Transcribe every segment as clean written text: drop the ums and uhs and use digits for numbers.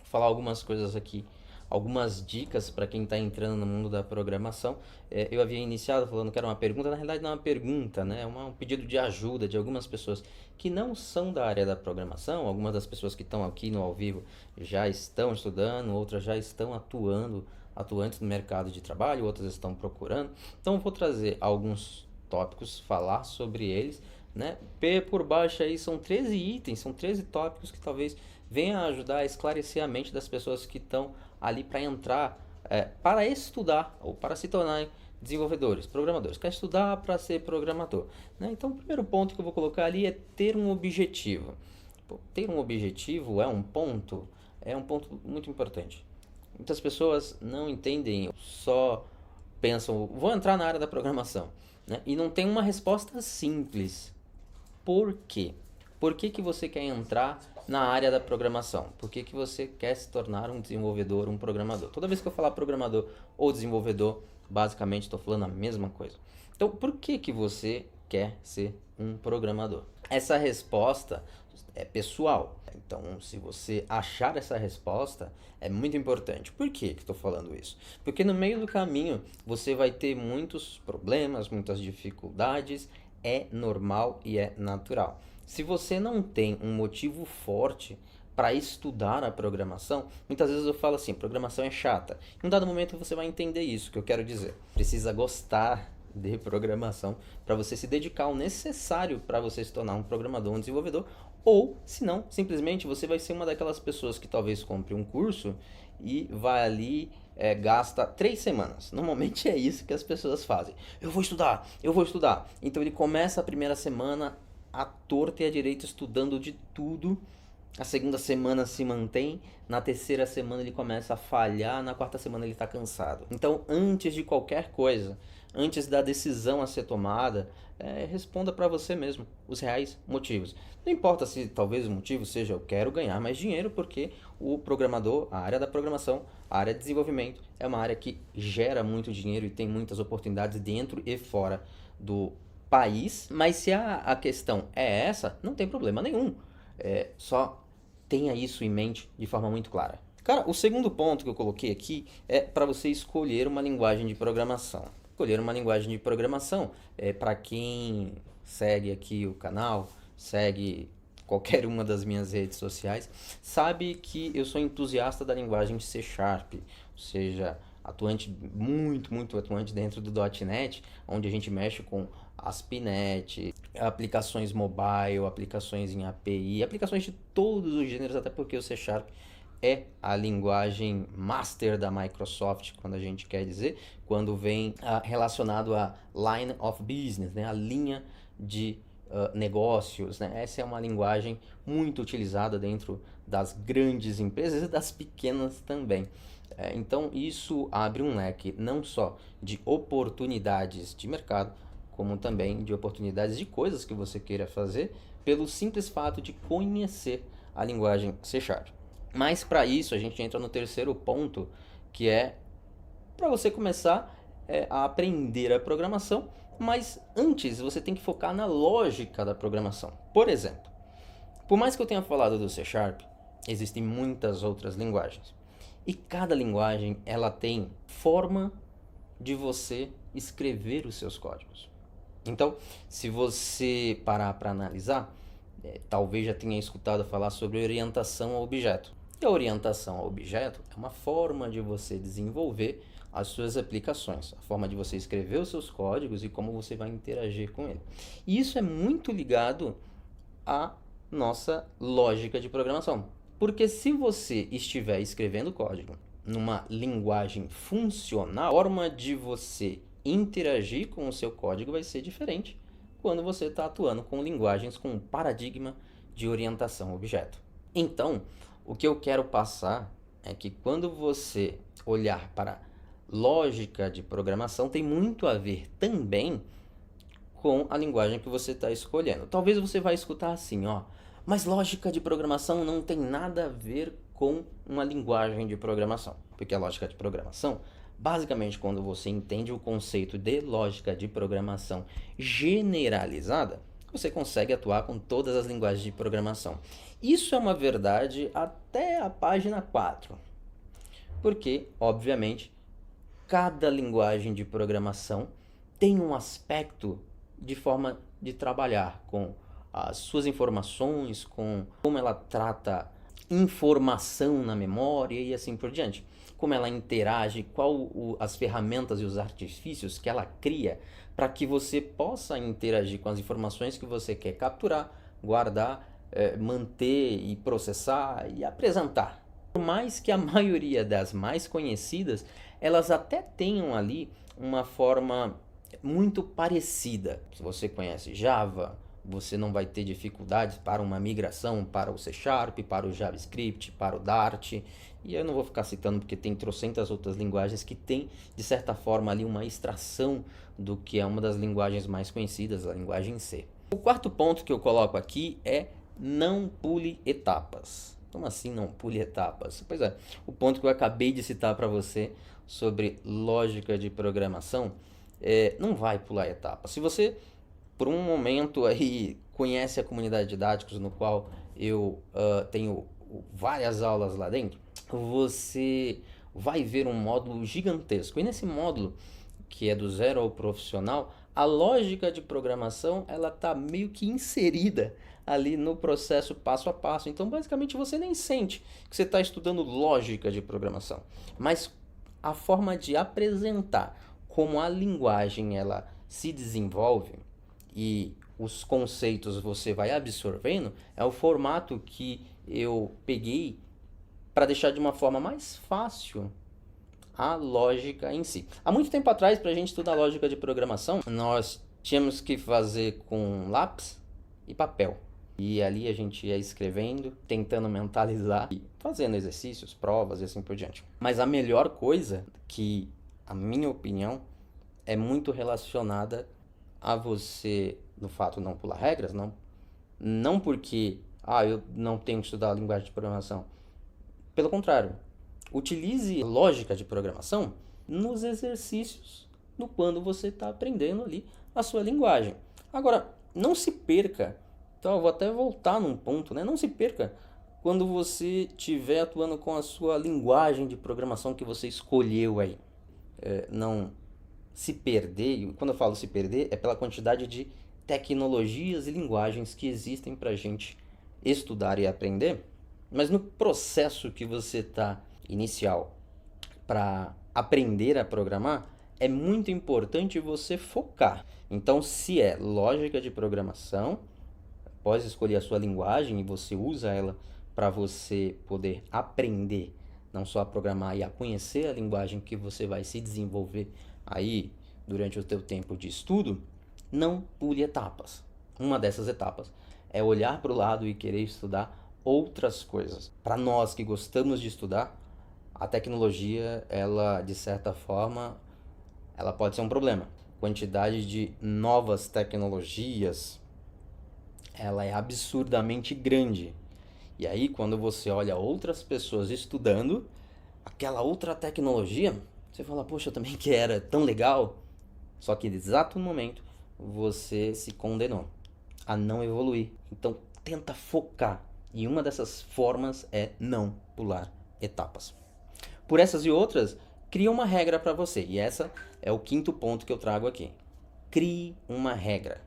falar algumas coisas aqui, algumas dicas para quem está entrando no mundo da programação. Eu havia iniciado falando que era uma pergunta, na realidade não é uma pergunta, né? Um pedido de ajuda de algumas pessoas que não são da área da programação. Algumas das pessoas que estão aqui no ao vivo já estão estudando, outras já estão atuantes no mercado de trabalho, outras estão procurando. Então eu vou trazer alguns tópicos, falar sobre eles, né? Por baixo aí são 13 itens, são 13 tópicos que talvez venha ajudar a esclarecer a mente das pessoas que estão ali para entrar, para estudar ou para se tornarem desenvolvedores, programadores. Quer estudar para ser programador, né? Então o primeiro ponto que eu vou colocar ali é ter um objetivo. Pô, ter um objetivo é um ponto muito importante. Muitas pessoas não entendem, só pensam, vou entrar na área da programação, né? E não tem uma resposta simples. Por quê? Por que que você quer entrar na área da programação? Por que que você quer se tornar um desenvolvedor, um programador? Toda vez que eu falar programador ou desenvolvedor, basicamente estou falando a mesma coisa. Então, por que que você quer ser um programador? Essa resposta é pessoal. Então, se você achar essa resposta, é muito importante. Por que que estou falando isso? Porque no meio do caminho você vai ter muitos problemas, muitas dificuldades. É normal e é natural. Se você não tem um motivo forte para estudar a programação, muitas vezes eu falo assim, programação é chata. Em um dado momento você vai entender isso que eu quero dizer. Precisa gostar de programação para você se dedicar ao necessário para você se tornar um programador, um desenvolvedor, ou se não, simplesmente você vai ser uma daquelas pessoas que talvez compre um curso e vai ali, gasta 3 semanas. Normalmente é isso que as pessoas fazem. Eu vou estudar, eu vou estudar. Então ele começa a primeira semana à torta e à direita estudando de tudo. A segunda semana se mantém, na terceira semana ele começa a falhar, na quarta semana ele está cansado. Então, antes de qualquer coisa, antes da decisão a ser tomada, responda para você mesmo os reais motivos. Não importa se talvez o motivo seja eu quero ganhar mais dinheiro, porque o programador, a área da programação, a área de desenvolvimento, é uma área que gera muito dinheiro e tem muitas oportunidades dentro e fora do país. Mas se a questão é essa, não tem problema nenhum. Só tenha isso em mente de forma muito clara. Cara, o segundo ponto que eu coloquei aqui é para você escolher uma linguagem de programação. Escolher uma linguagem de programação para quem segue aqui o canal, segue qualquer uma das minhas redes sociais, sabe que eu sou entusiasta da linguagem de C Sharp, ou seja, atuante, muito atuante dentro do .NET, onde a gente mexe com ASP.NET, aplicações mobile, aplicações em API, aplicações de todos os gêneros, até porque o C Sharp é a linguagem master da Microsoft, quando a gente quer dizer, quando vem relacionado a line of business, né, a linha de negócios, né? Essa é uma linguagem muito utilizada dentro das grandes empresas e das pequenas também. Então isso abre um leque não só de oportunidades de mercado, como também de oportunidades de coisas que você queira fazer, pelo simples fato de conhecer a linguagem C Sharp. Mas para isso a gente entra no terceiro ponto, que é para você começar a aprender a programação, mas antes você tem que focar na lógica da programação. Por exemplo, por mais que eu tenha falado do C Sharp, existem muitas outras linguagens. E cada linguagem ela tem forma de você escrever os seus códigos. Então, se você parar para analisar, talvez já tenha escutado falar sobre orientação a objeto. E a orientação a objeto é uma forma de você desenvolver as suas aplicações, a forma de você escrever os seus códigos e como você vai interagir com ele. E isso é muito ligado à nossa lógica de programação. Porque se você estiver escrevendo código numa linguagem funcional, a forma de você interagir com o seu código vai ser diferente quando você está atuando com linguagens com um paradigma de orientação a objeto. Então, o que eu quero passar é que quando você olhar para lógica de programação, tem muito a ver também com a linguagem que você está escolhendo. Talvez você vai escutar assim, ó, mas lógica de programação não tem nada a ver com uma linguagem de programação, porque a lógica de programação, basicamente, quando você entende o conceito de lógica de programação generalizada, você consegue atuar com todas as linguagens de programação. Isso é uma verdade até a página 4, porque, obviamente, cada linguagem de programação tem um aspecto de forma de trabalhar com as suas informações, com como ela trata informação na memória e assim por diante. Como ela interage, as ferramentas e os artifícios que ela cria para que você possa interagir com as informações que você quer capturar, guardar, manter e processar e apresentar. Por mais que a maioria das mais conhecidas, elas até tenham ali uma forma muito parecida. Se você conhece Java, você não vai ter dificuldades para uma migração para o C Sharp, para o JavaScript, para o Dart. E eu não vou ficar citando porque tem trocentas outras linguagens que tem, de certa forma, ali uma extração do que é uma das linguagens mais conhecidas, a linguagem C. O quarto ponto que eu coloco aqui é não pule etapas. Como assim não pule etapas? Pois é, o ponto que eu acabei de citar para você sobre lógica de programação, não vai pular etapas. Se você, por um momento aí, conhece a comunidade didáticos no qual eu tenho várias aulas lá dentro, você vai ver um módulo gigantesco. E nesse módulo, que é do zero ao profissional, a lógica de programação ela está meio que inserida ali no processo passo a passo. Então, basicamente, você nem sente que você está estudando lógica de programação, mas a forma de apresentar como a linguagem ela se desenvolve e os conceitos você vai absorvendo é o formato que eu peguei para deixar de uma forma mais fácil a lógica em si. Há muito tempo atrás, para a gente estudar lógica de programação, nós tínhamos que fazer com lápis e papel. E ali a gente ia escrevendo, tentando mentalizar e fazendo exercícios, provas e assim por diante. Mas a melhor coisa, que a minha opinião, é muito relacionada a você, no fato de não pular regras, não porque eu não tenho que estudar a linguagem de programação. Pelo contrário, utilize lógica de programação nos exercícios no quando você está aprendendo ali a sua linguagem. Agora, não se perca, então eu vou até voltar num ponto, né? Não se perca quando você estiver atuando com a sua linguagem de programação que você escolheu aí. Não se perder, e quando eu falo se perder, é pela quantidade de tecnologias e linguagens que existem para a gente estudar e aprender, mas no processo que você está inicial para aprender a programar, é muito importante você focar. Então, se é lógica de programação, pode escolher a sua linguagem e você usa ela para você poder aprender, não só a programar e a conhecer a linguagem que você vai se desenvolver aí durante o teu tempo de estudo, não pule etapas. Uma dessas etapas é olhar para o lado e querer estudar outras coisas. Para nós que gostamos de estudar, a tecnologia, ela de certa forma, ela pode ser um problema. A quantidade de novas tecnologias, ela é absurdamente grande. E aí, quando você olha outras pessoas estudando aquela outra tecnologia, você fala, poxa, eu também quero, é tão legal. Só que, no exato momento, você se condenou a não evoluir. Então, tenta focar. E uma dessas formas é não pular etapas. Por essas e outras, cria uma regra para você. E essa é o quinto ponto que eu trago aqui. Crie uma regra.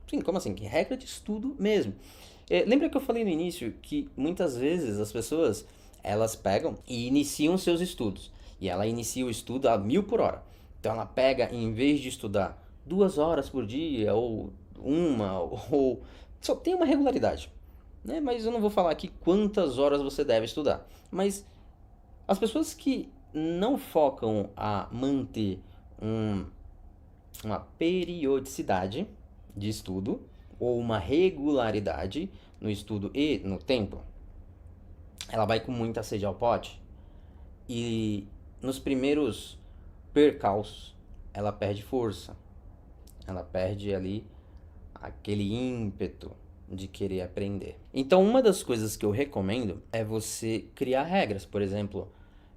Sim, como assim? Regra de estudo mesmo. Lembra que eu falei no início que muitas vezes as pessoas, elas pegam e iniciam seus estudos. E ela inicia o estudo a 1000 por hora. Então ela pega, em vez de estudar 2 horas por dia, ou uma, ou só tem uma regularidade. Né? Mas eu não vou falar aqui quantas horas você deve estudar. Mas as pessoas que não focam a manter uma periodicidade de estudo ou uma regularidade no estudo e no tempo, ela vai com muita sede ao pote e nos primeiros percalços ela perde força, ela perde ali aquele ímpeto de querer aprender. Então, uma das coisas que eu recomendo é você criar regras, por exemplo,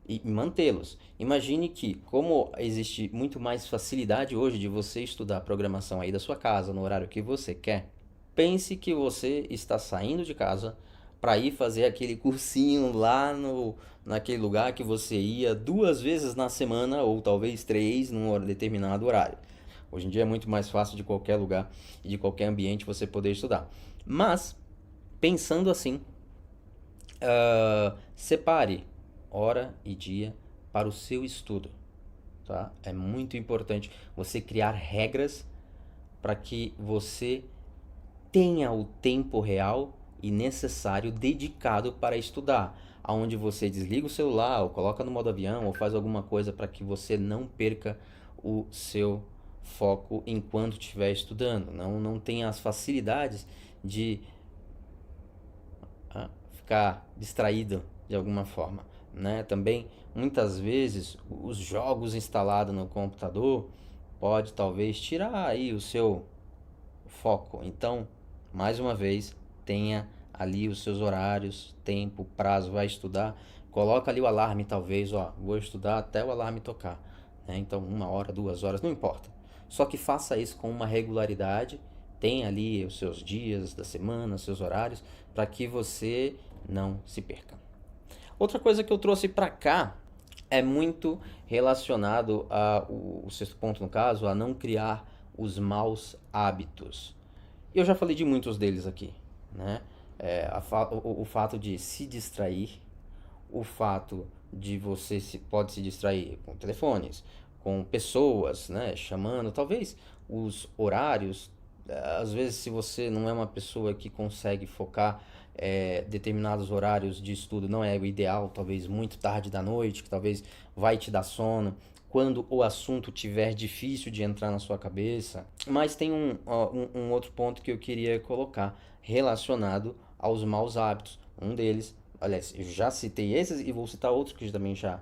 e mantê-los. Imagine que, como existe muito mais facilidade hoje de você estudar programação aí da sua casa, no horário que você quer, pense que você está saindo de casa para ir fazer aquele cursinho lá naquele lugar que você ia 2 vezes na semana ou talvez 3 num determinado horário. Hoje em dia é muito mais fácil de qualquer lugar e de qualquer ambiente você poder estudar. Mas, pensando assim, separe hora e dia para o seu estudo, tá? É muito importante você criar regras para que você tenha o tempo real e necessário dedicado para estudar, aonde você desliga o celular, ou coloca no modo avião, ou faz alguma coisa para que você não perca o seu foco enquanto estiver estudando. Não tenha as facilidades de ficar distraído de alguma forma, né? Também muitas vezes os jogos instalados no computador pode talvez tirar aí o seu foco. Então, mais uma vez, tenha ali os seus horários, tempo, prazo, vai estudar, coloca ali o alarme talvez, ó, vou estudar até o alarme tocar, né? Então 1 hora, 2 horas, não importa. Só que faça isso com uma regularidade, tenha ali os seus dias da semana, os seus horários, para que você não se perca. Outra coisa que eu trouxe para cá é muito relacionado o sexto ponto no caso, a não criar os maus hábitos. Eu já falei de muitos deles aqui, né? O fato de se distrair, o fato de você pode se distrair com telefones, com pessoas, né, chamando, talvez os horários, às vezes se você não é uma pessoa que consegue focar determinados horários de estudo, não é o ideal, talvez muito tarde da noite, que talvez vai te dar sono, quando o assunto tiver difícil de entrar na sua cabeça. Mas tem um outro ponto que eu queria colocar relacionado aos maus hábitos. Um deles, aliás, eu já citei esses e vou citar outros que também já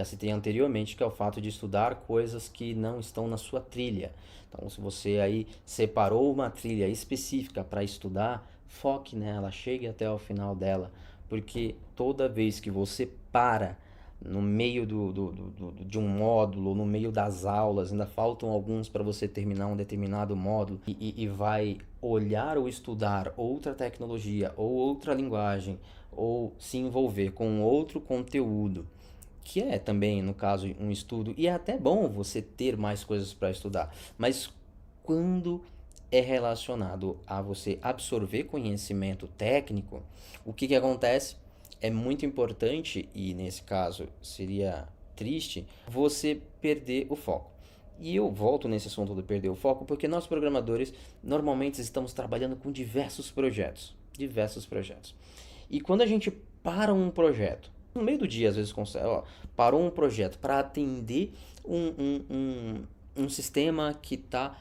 citei anteriormente, que é o fato de estudar coisas que não estão na sua trilha. Então, se você aí separou uma trilha específica para estudar, foque nela, chegue até o final dela, porque toda vez que você para no meio de um módulo, no meio das aulas, ainda faltam alguns para você terminar um determinado módulo e vai olhar ou estudar outra tecnologia ou outra linguagem ou se envolver com outro conteúdo, que é também, no caso, um estudo, e é até bom você ter mais coisas para estudar, mas quando é relacionado a você absorver conhecimento técnico, o que acontece? É muito importante, e nesse caso seria triste, você perder o foco. E eu volto nesse assunto do perder o foco porque nós programadores normalmente estamos trabalhando com diversos projetos. Diversos projetos. E quando a gente para um projeto, no meio do dia às vezes consegue, ó, parou um projeto para atender um sistema que está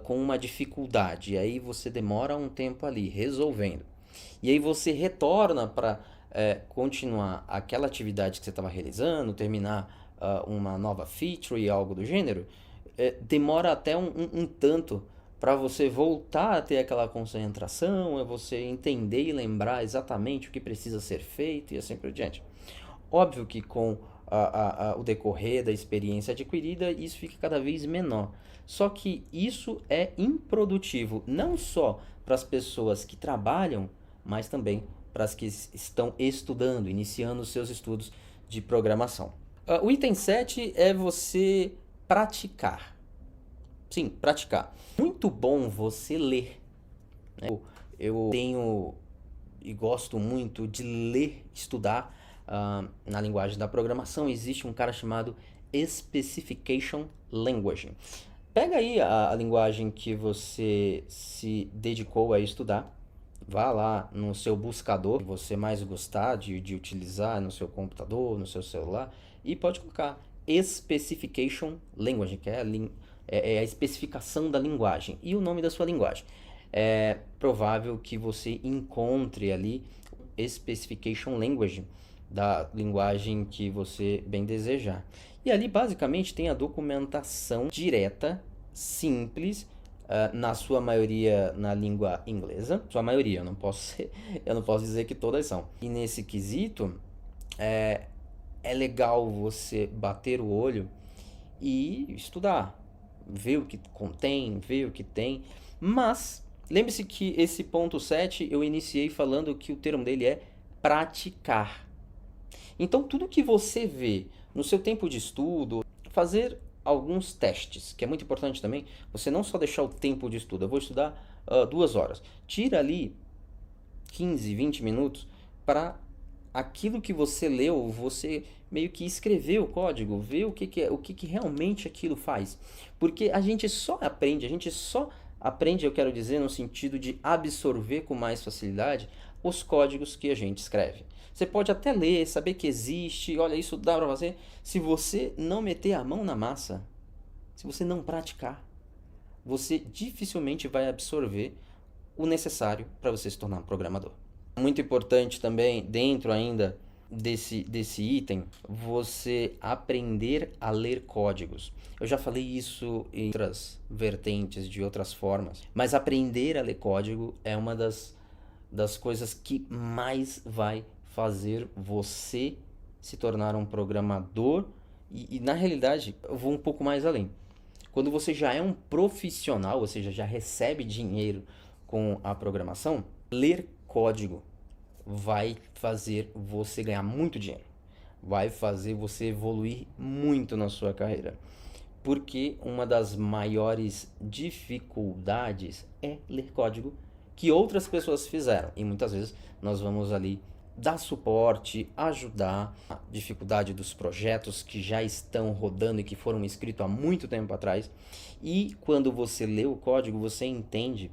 com uma dificuldade, e aí você demora um tempo ali resolvendo. E aí você retorna para continuar aquela atividade que você estava realizando, terminar uma nova feature e algo do gênero, demora até um tanto para você voltar a ter aquela concentração, é você entender e lembrar exatamente o que precisa ser feito e assim por diante. Óbvio que com o decorrer da experiência adquirida, isso fica cada vez menor. Só que isso é improdutivo, não só para as pessoas que trabalham, mas também para as que estão estudando, iniciando os seus estudos de programação. O item 7 é você praticar. Sim, praticar. Muito bom você ler, né? Eu tenho e gosto muito de ler, estudar na linguagem da programação. Existe um cara chamado Specification Language. Pega aí a linguagem que você se dedicou a estudar, vá lá no seu buscador que você mais gostar de utilizar no seu computador, no seu celular, e pode colocar Specification Language, que é a especificação da linguagem e o nome da sua linguagem. É provável que você encontre ali Specification Language da linguagem que você bem desejar. E ali basicamente tem a documentação direta, simples, na sua maioria na língua inglesa. Sua maioria, eu não posso dizer que todas são. E nesse quesito, é legal você bater o olho e estudar, ver o que contém, ver o que tem, mas Lembre-se que esse ponto 7 eu iniciei falando que o termo dele é praticar. Então, tudo que você vê no seu tempo de estudo, fazer alguns testes, que é muito importante também, você não só deixar o tempo de estudo, eu vou estudar 2 horas. Tira ali 15, 20 minutos para aquilo que você leu, você meio que escrever o código, ver o que realmente aquilo faz. Porque a gente só aprende, eu quero dizer, no sentido de absorver com mais facilidade os códigos que a gente escreve. Você pode até ler, saber que existe, olha, isso dá para fazer. Se você não meter a mão na massa, se você não praticar, você dificilmente vai absorver o necessário para você se tornar um programador. Muito importante também, dentro ainda desse item, você aprender a ler códigos. Eu já falei isso em outras vertentes, de outras formas, mas aprender a ler código é uma das coisas que mais vai fazer você se tornar um programador e na realidade eu vou um pouco mais além. Quando você já é um profissional, ou seja, já recebe dinheiro com a programação, ler código vai fazer você ganhar muito dinheiro. Vai fazer você evoluir muito na sua carreira. Porque uma das maiores dificuldades é ler código que outras pessoas fizeram. E muitas vezes nós vamos ali dar suporte, ajudar a dificuldade dos projetos que já estão rodando e que foram escritos há muito tempo atrás. E quando você lê o código, você entende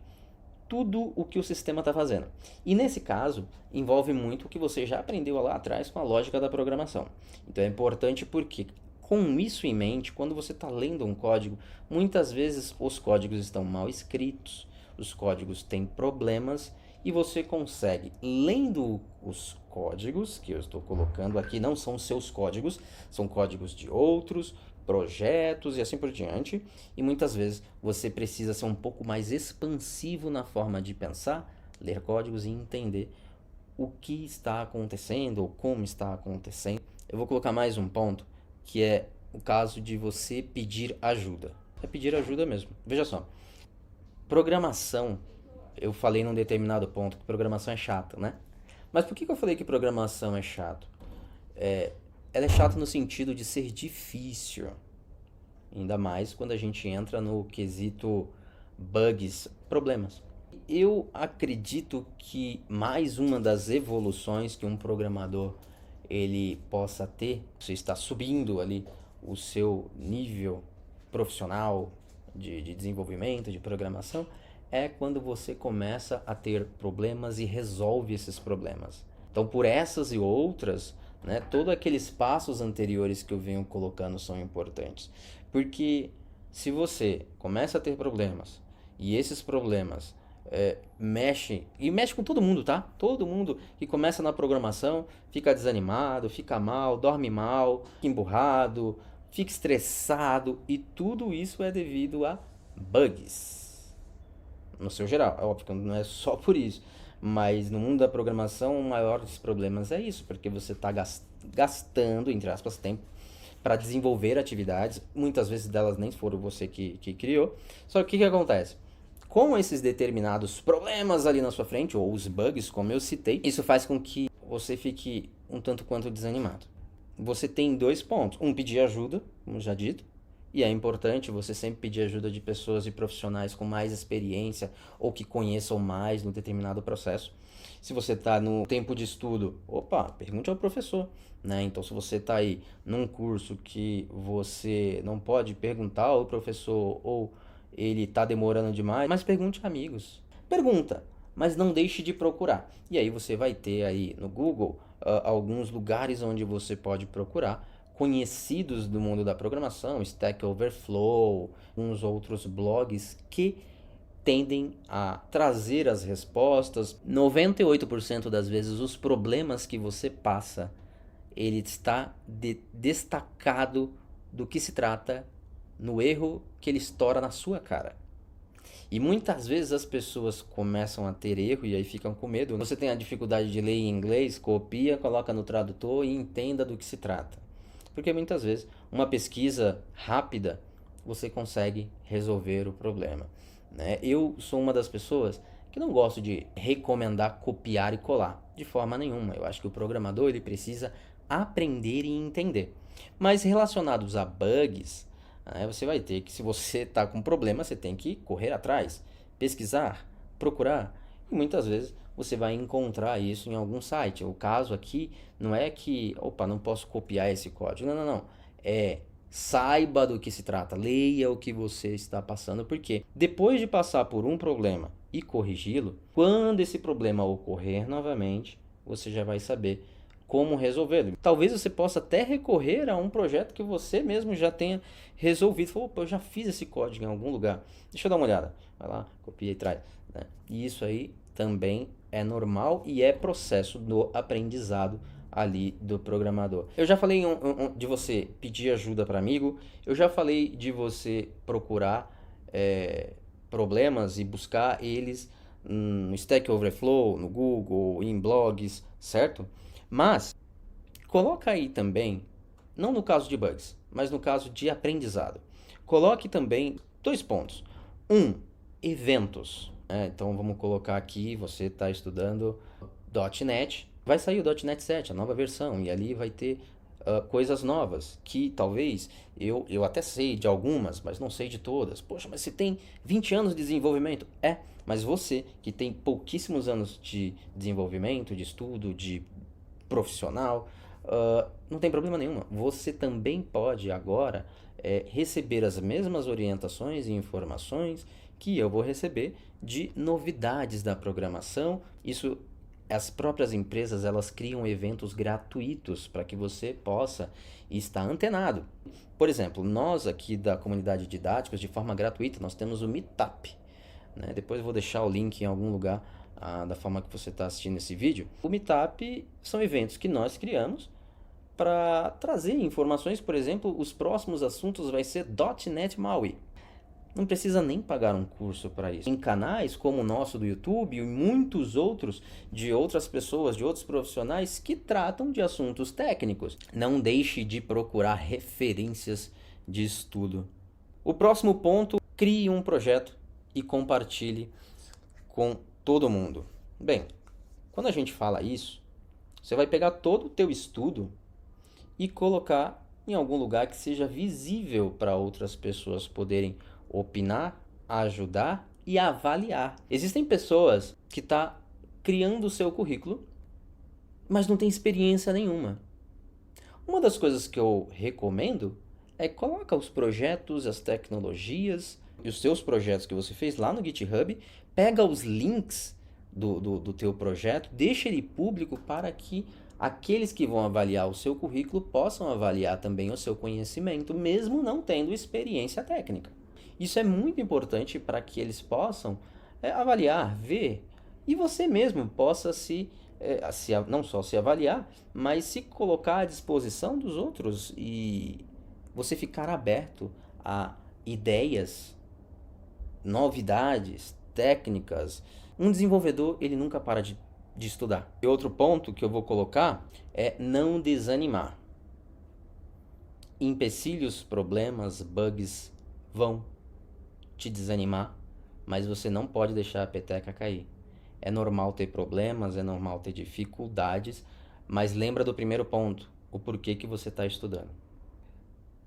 tudo o que o sistema está fazendo. E nesse caso, envolve muito o que você já aprendeu lá atrás com a lógica da programação. Então é importante porque, com isso em mente, quando você está lendo um código, muitas vezes os códigos estão mal escritos, os códigos têm problemas e você consegue, lendo os códigos que eu estou colocando aqui, não são seus códigos, são códigos de outros projetos e assim por diante, e muitas vezes você precisa ser um pouco mais expansivo na forma de pensar, ler códigos e entender o que está acontecendo ou como está acontecendo. Eu vou colocar mais um ponto, que é o caso de você pedir ajuda. É pedir ajuda mesmo. Veja só, programação, eu falei num determinado ponto que programação é chato, né? Mas por que eu falei que programação é chato? Ela é chata no sentido de ser difícil. Ainda mais quando a gente entra no quesito bugs, problemas. Eu acredito que mais uma das evoluções que um programador ele possa ter, você está subindo ali o seu nível profissional de desenvolvimento, de programação, é quando você começa a ter problemas e resolve esses problemas. Então, por essas e outras, né, todos aqueles passos anteriores que eu venho colocando são importantes. Porque se você começa a ter problemas e esses problemas mexe com todo mundo, tá? Todo mundo que começa na programação fica desanimado, fica mal, dorme mal, fica emburrado, fica estressado e tudo isso é devido a bugs. No seu geral, é óbvio que não é só por isso, mas no mundo da programação o maior dos problemas é isso, porque você está gastando, entre aspas, tempo para desenvolver atividades, muitas vezes delas nem foram você que criou. Só que o que acontece? Com esses determinados problemas ali na sua frente, ou os bugs, como eu citei, isso faz com que você fique um tanto quanto desanimado. Você tem dois pontos. Um, pedir ajuda, como já dito, e é importante você sempre pedir ajuda de pessoas e profissionais com mais experiência ou que conheçam mais no determinado processo. Se você está no tempo de estudo, opa, pergunte ao professor, né? Então, se você está aí num curso que você não pode perguntar ao professor ou ele está demorando demais, mas pergunte a amigos. Pergunta, mas não deixe de procurar. E aí você vai ter aí no Google alguns lugares onde você pode procurar conhecidos do mundo da programação, Stack Overflow, uns outros blogs que tendem a trazer as respostas. 98% das vezes os problemas que você passa, ele está destacado do que se trata no erro que ele estoura na sua cara. E muitas vezes as pessoas começam a ter erro e aí ficam com medo. Você tem a dificuldade de ler em inglês, copia, coloca no tradutor e entenda do que se trata. Porque muitas vezes uma pesquisa rápida você consegue resolver o problema, né? Eu sou uma das pessoas que não gosto de recomendar copiar e colar, de forma nenhuma. Eu acho que o programador ele precisa aprender e entender. Mas relacionados a bugs, você vai ter que, se você está com problema, você tem que correr atrás, pesquisar, procurar. E muitas vezes você vai encontrar isso em algum site. O caso aqui não é que, opa, não posso copiar esse código. Não, não, não. Saiba do que se trata, leia o que você está passando, porque depois de passar por um problema e corrigi-lo, quando esse problema ocorrer novamente, você já vai saber como resolvê-lo. Talvez você possa até recorrer a um projeto que você mesmo já tenha resolvido. Falou, opa, eu já fiz esse código em algum lugar. Deixa eu dar uma olhada. Vai lá, copia e traz. Né? E isso aí também é normal e é processo do aprendizado ali do programador. Eu já falei de você pedir ajuda para amigo, eu já falei de você procurar problemas e buscar eles no Stack Overflow, no Google, em blogs, certo? Mas coloca aí também, não no caso de bugs, mas no caso de aprendizado. Coloque também 2 pontos. Eventos. Então vamos colocar aqui, você está estudando .NET, vai sair o .NET 7, a nova versão, e ali vai ter coisas novas, que talvez eu até sei de algumas, mas não sei de todas. Poxa, mas você tem 20 anos de desenvolvimento? Mas você que tem pouquíssimos anos de desenvolvimento, de estudo, de profissional, não tem problema nenhum. Você também pode agora receber as mesmas orientações e informações que eu vou receber de novidades da programação. Isso, as próprias empresas, elas criam eventos gratuitos para que você possa estar antenado. Por exemplo, nós aqui da comunidade didáticos, de forma gratuita, nós temos o Meetup. Né? Depois eu vou deixar o link em algum lugar da forma que você está assistindo esse vídeo. O Meetup são eventos que nós criamos para trazer informações. Por exemplo, os próximos assuntos vai ser .NET MAUI. Não precisa nem pagar um curso para isso. Em canais como o nosso do YouTube e muitos outros de outras pessoas, de outros profissionais que tratam de assuntos técnicos. Não deixe de procurar referências de estudo. O próximo ponto, crie um projeto e compartilhe com todo mundo. Bem, quando a gente fala isso, você vai pegar todo o teu estudo e colocar em algum lugar que seja visível para outras pessoas poderem opinar, ajudar e avaliar. Existem pessoas que estão criando o seu currículo, mas não tem experiência nenhuma. Uma das coisas que eu recomendo é coloca os projetos, as tecnologias e os seus projetos que você fez lá no GitHub, pega os links do teu projeto, deixa ele público para que aqueles que vão avaliar o seu currículo possam avaliar também o seu conhecimento, mesmo não tendo experiência técnica. Isso é muito importante para que eles possam avaliar, ver, e você mesmo possa não só se avaliar, mas se colocar à disposição dos outros e você ficar aberto a ideias, novidades, técnicas. Um desenvolvedor, ele nunca para de estudar. E outro ponto que eu vou colocar é não desanimar. Empecilhos, problemas, bugs vão te desanimar, mas você não pode deixar a peteca cair. É normal ter problemas, é normal ter dificuldades, mas lembra do primeiro ponto, o porquê que você está estudando.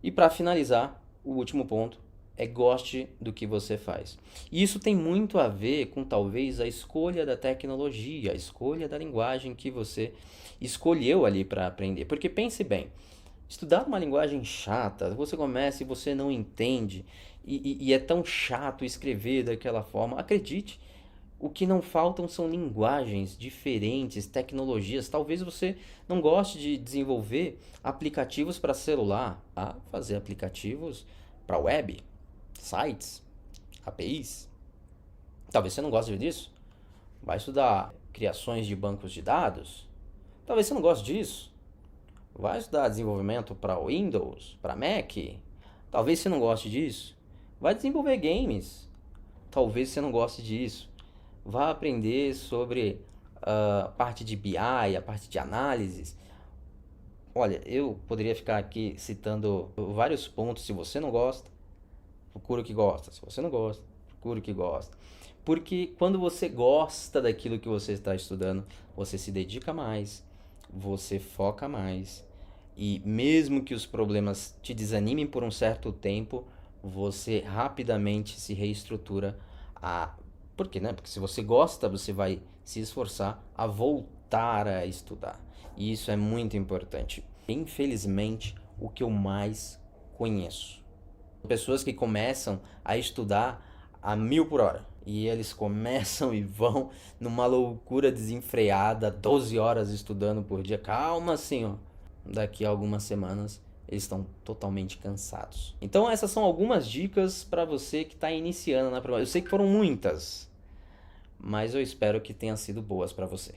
E para finalizar, o último ponto é goste do que você faz. E isso tem muito a ver com talvez a escolha da tecnologia, a escolha da linguagem que você escolheu ali para aprender. Porque pense bem, estudar uma linguagem chata, você começa e você não entende, e é tão chato escrever daquela forma. Acredite, o que não faltam são linguagens diferentes, tecnologias. Talvez você não goste de desenvolver aplicativos para celular, fazer aplicativos para web, sites, APIs. Talvez você não goste disso. Vai estudar criações de bancos de dados. Talvez você não goste disso. Vai estudar desenvolvimento para Windows, para Mac. Talvez você não goste disso. Vai desenvolver games. Talvez você não goste disso. Vá aprender sobre a parte de BI, a parte de análises. Olha, eu poderia ficar aqui citando vários pontos. Se você não gosta, procura o que gosta. Se você não gosta, procura o que gosta. Porque quando você gosta daquilo que você está estudando, você se dedica mais, você foca mais, e mesmo que os problemas te desanimem por um certo tempo, você rapidamente se reestrutura a. Por quê, né? Porque se você gosta, você vai se esforçar a voltar a estudar. E isso é muito importante. Infelizmente, o que eu mais conheço. Pessoas que começam a estudar a 1000 por hora. E eles começam e vão numa loucura desenfreada, 12 horas estudando por dia. Calma, senhor. Daqui a algumas semanas eles estão totalmente cansados. Então essas são algumas dicas para você que está iniciando na programação. Eu sei que foram muitas, mas eu espero que tenham sido boas para você.